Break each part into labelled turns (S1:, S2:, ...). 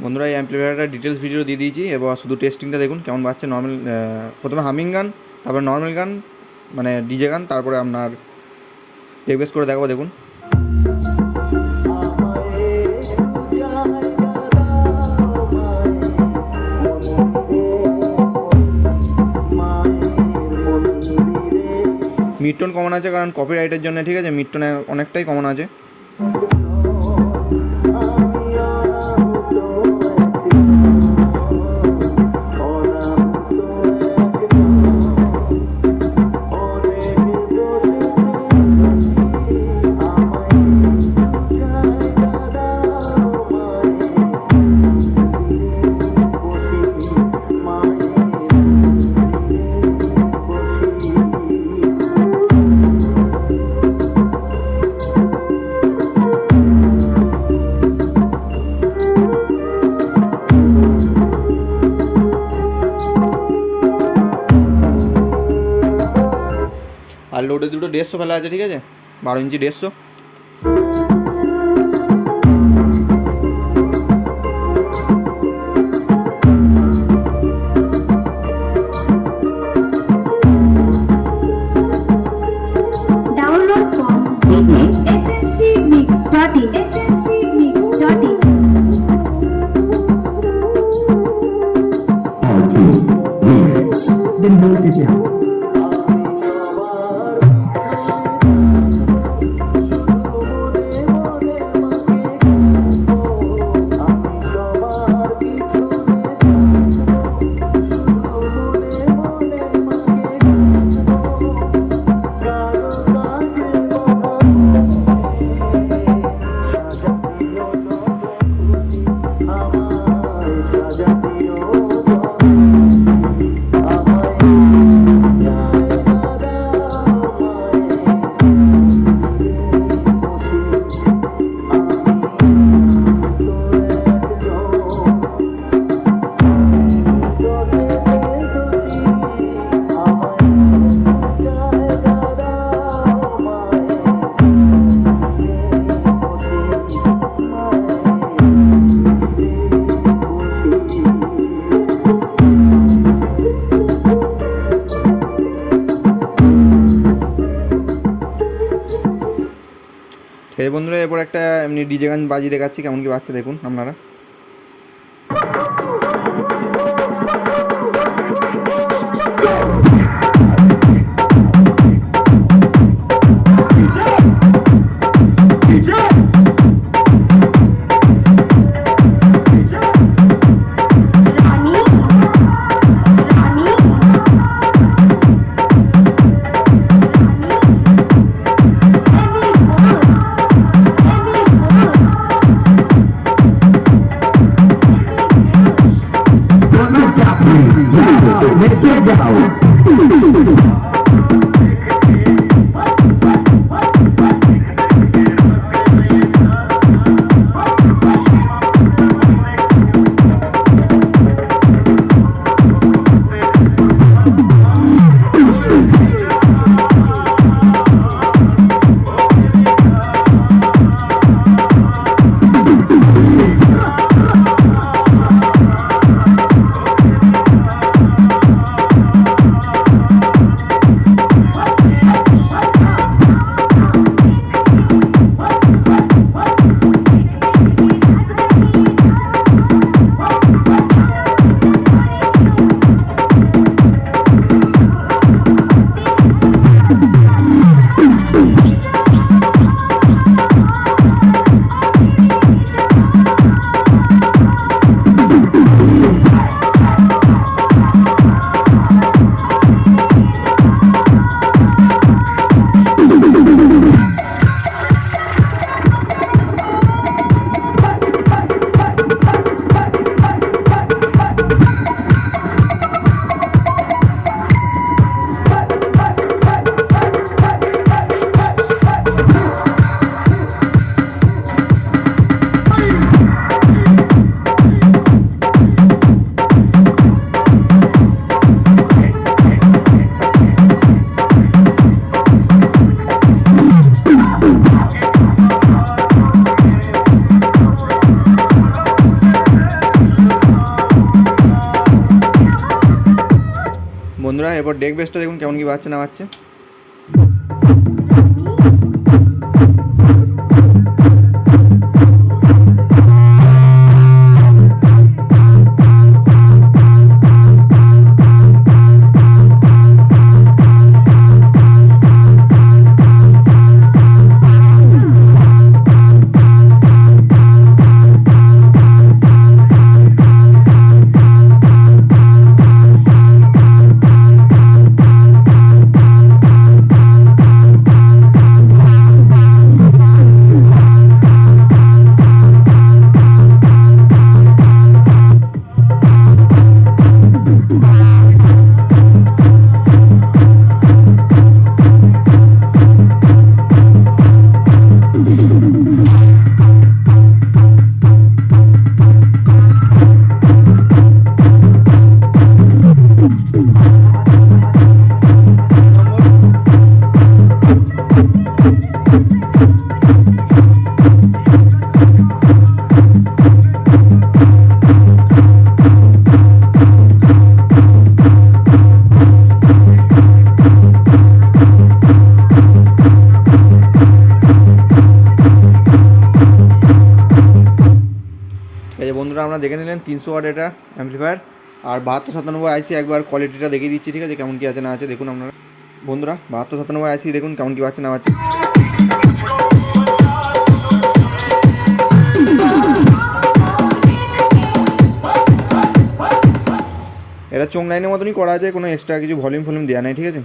S1: বন্ধুরা এই অ্যাম্পলিফায়ারটা details video দিয়ে দিয়েছি, এবার শুধু টেস্টিংটা দেখুন কেমন বাজছে। নর্মাল প্রথমে হামিং গান, তারপরে নর্মাল গান মানে ডিজে গান, তারপরে আপনার রিকোয়েস করে দেখাবো, দেখুন। মিড টোন কমন আছে কারণ কপিরাইটের জন্য, ঠিক আছে? মিড টোনে অনেকটাই কমন আছে। আর লোডে দুটো 150 ফেলা আছে, ঠিক আছে? 12 ইঞ্চি 150।
S2: Download from smcmix.in.
S3: Then note it down.
S1: ঠিক আছে বন্ধুরা, এরপর একটা এমনি ডিজে গান বাজিয়ে দেখাচ্ছি কেমন কি বাজছে, দেখুন আপনারা।
S3: Let's get down.
S1: বন্ধুরা এরপর ডেক বেসটা দেখুন কেমন কি বাজছে না বাজছে। এই যে বন্ধুরা আমরা দেখে নিলেন 300 ওয়াট এটা অ্যাম্পলিফায়ার আর 7297 আইসি একবার কোয়ালিটিটা দেখিয়ে দিচ্ছি, ঠিক আছে কেমন কি আছে না আছে দেখুন আপনারা। বন্ধুরা 7297 আইসি দেখুন কেমন কি বাজছে না বাজছে। এটা চোং লাইনের মতনই করা আছে, কোনো এক্সট্রা কিছু ভলিউম দেওয়া নাই, ঠিক আছে।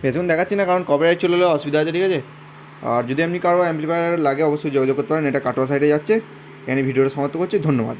S1: পেছন দেখাচ্ছি না কারণ কপিরাইট চলে এলে অসুবিধা আছে, ঠিক আছে। আর যদি এমনি কারো অ্যাম্পলিফায়ার লাগে অবশ্যই যোগাযোগ করতে পারেন। এটা কাটোয়া সাইডে যাচ্ছে। এখানে ভিডিওটা সমাপ্ত করছি, ধন্যবাদ।